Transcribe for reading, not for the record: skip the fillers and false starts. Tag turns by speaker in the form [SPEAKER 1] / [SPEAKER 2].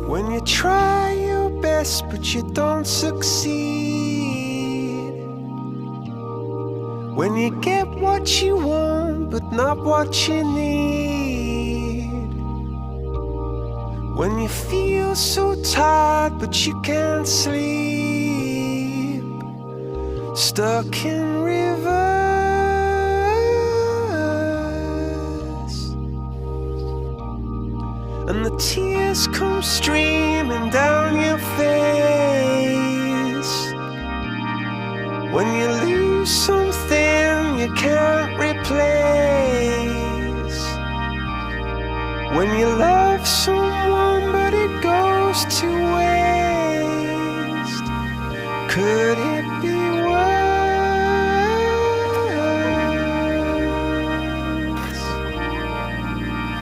[SPEAKER 1] When you try your best but you don't succeed. When you get what you want but not what you need. When you feel so tired but you can't sleep. Stuck in rivers, and the tears come streaming down your face. When you lose something you can't replace. When you love someone but it goes to waste. Could it